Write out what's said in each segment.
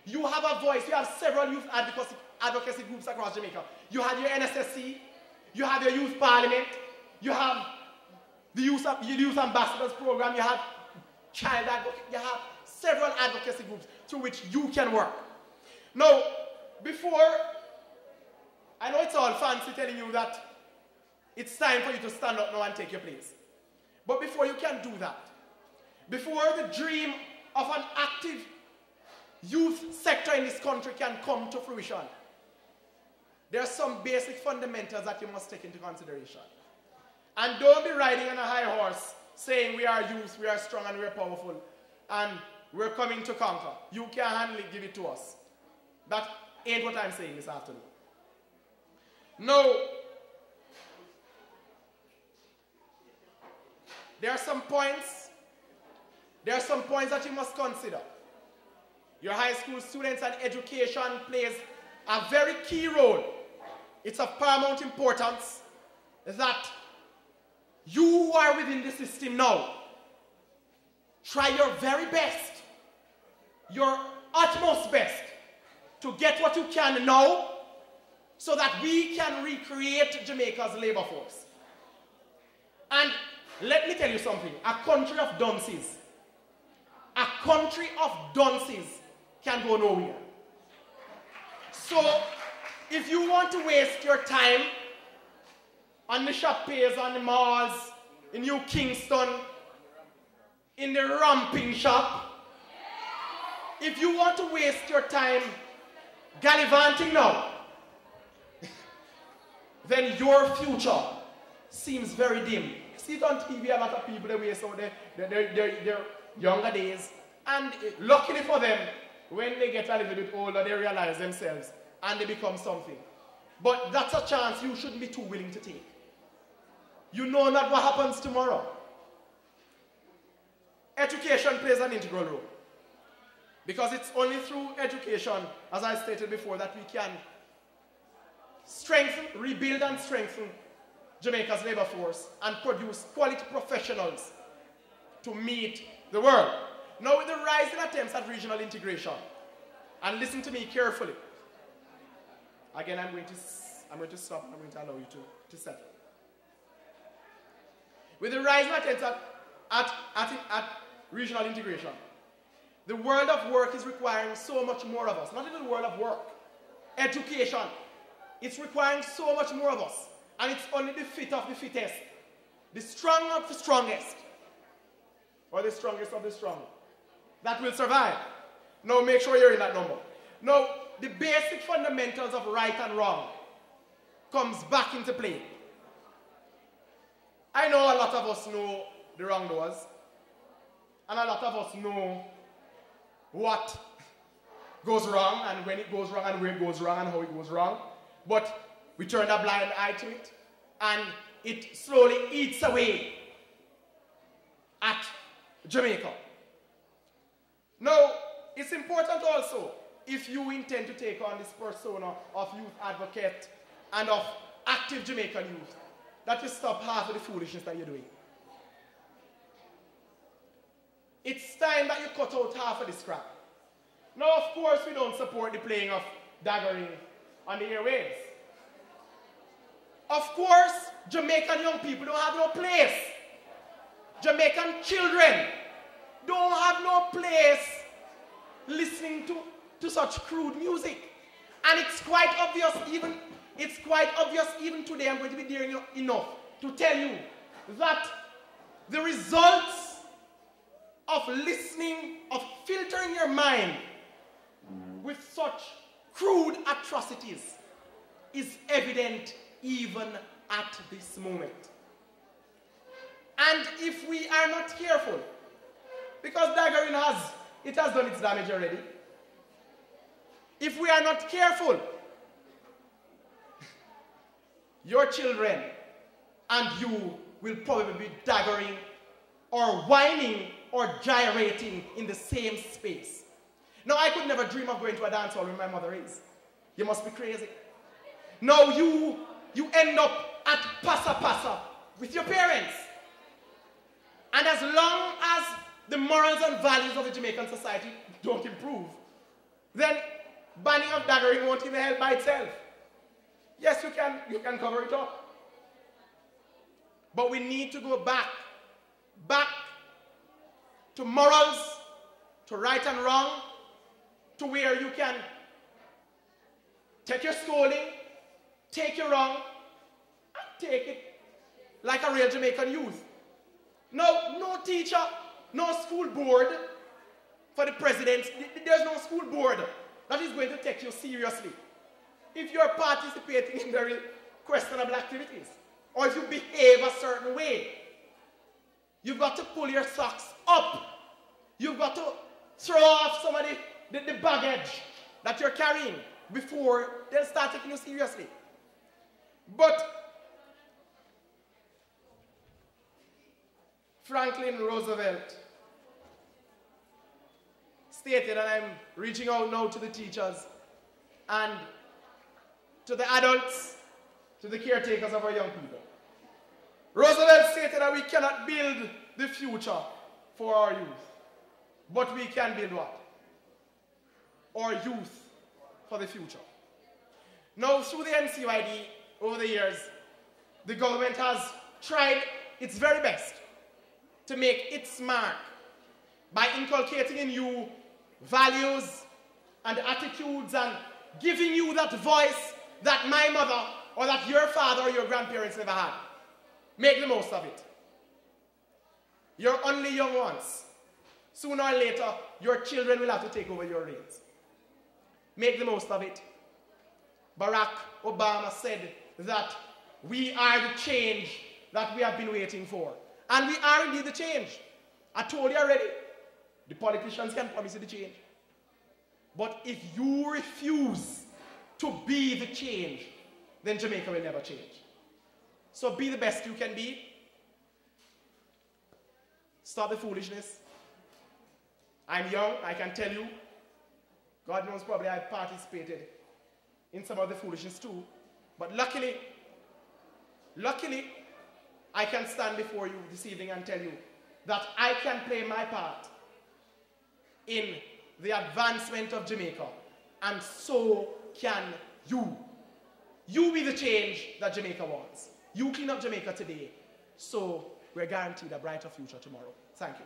You have a voice. You have several youth advocacy groups across Jamaica. You have your NSSC. You have your youth parliament. You have the youth ambassadors program. You have child advocacy. You have several advocacy groups through which you can work. Now, before, I know it's all fancy telling you that it's time for you to stand up now and take your place. But before you can do that, before the dream of an active youth sector in this country can come to fruition, there are some basic fundamentals that you must take into consideration. And don't be riding on a high horse saying we are youth, we are strong and we are powerful and we're coming to conquer. You can't handle it, give it to us. That ain't what I'm saying this afternoon. No. There are some points that you must consider. Your high school students and education plays a very key role. It's of paramount importance that you who are within the system now try your very best, your utmost best to get what you can now so that we can recreate Jamaica's labor force. And let me tell you something, a country of dunces can go nowhere. So, if you want to waste your time on the shop pays, on the malls, in New Kingston, in the ramping shop, if you want to waste your time gallivanting now, then your future seems very dim. You see it on TV, a lot of people, they waste out their younger days, and luckily for them, when they get a little bit older, they realize themselves and they become something. But that's a chance you shouldn't be too willing to take. You know not what happens tomorrow. Education plays an integral role. Because it's only through education, as I stated before, that we can strengthen, rebuild and strengthen Jamaica's labor force and produce quality professionals to meet the world. Now with the rising attempts at regional integration, and listen to me carefully. Again, I'm going to stop and I'm going to allow you to settle. With the rising attempts at regional integration, the world of work is requiring so much more of us. Not even the world of work. Education. It's requiring so much more of us. And it's only the fit of the fittest. The strong of the strongest. Or the strongest of the strong. That will survive. Now make sure you're in that number. Now, the basic fundamentals of right and wrong comes back into play. I know a lot of us know the wrongdoers. And a lot of us know what goes wrong and when it goes wrong and where it goes wrong and how it goes wrong. But we turn a blind eye to it and it slowly eats away at Jamaica. Now, it's important also, if you intend to take on this persona of youth advocate and of active Jamaican youth, that you stop half of the foolishness that you're doing. It's time that you cut out half of this crap. Now, of course, we don't support the playing of daggering on the airwaves. Of course, Jamaican young people don't have no place. Jamaican children don't have no place listening to such crude music. And it's quite obvious even today, I'm going to be daring enough to tell you that the results of listening, of filtering your mind with such crude atrocities is evident even at this moment. And if we are not careful, because daggering has done its damage already. If we are not careful, your children and you will probably be daggering or whining or gyrating in the same space. Now, I could never dream of going to a dance hall where my mother is. You must be crazy. Now you end up at Passa Passa with your parents. And as long as the morals and values of the Jamaican society don't improve, then banning of daggering won't even help by itself. Yes, you can cover it up. But we need to go back to morals, to right and wrong, to where you can take your scolding, take your wrong, and take it like a real Jamaican youth. No teacher, no school board for the president. There's no school board that is going to take you seriously if you're participating in very questionable activities, or if you behave a certain way. You've got to pull your socks up. You've got to throw off some of the baggage that you're carrying before they'll start taking you seriously. But Franklin Roosevelt stated, and I'm reaching out now to the teachers and to the adults, to the caretakers of our young people. Roosevelt stated that we cannot build the future for our youth, but we can build what? Our youth for the future. Now, through the NCYD over the years, the government has tried its very best to make its mark by inculcating in you values and attitudes and giving you that voice that my mother or that your father or your grandparents never had. Make the most of it. You're only young once. Sooner or later, your children will have to take over your reins. Make the most of it. Barack Obama said that we are the change that we have been waiting for. And we are indeed the change. I told you already, the politicians can promise you the change. But if you refuse to be the change, then Jamaica will never change. So be the best you can be. Stop the foolishness. I'm young, I can tell you. God knows probably I've participated in some of the foolishness too. But luckily, I can stand before you this evening and tell you that I can play my part in the advancement of Jamaica. And so can you. You be the change that Jamaica wants. You clean up Jamaica today, so we're guaranteed a brighter future tomorrow. Thank you.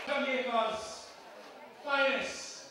Jamaica's finest.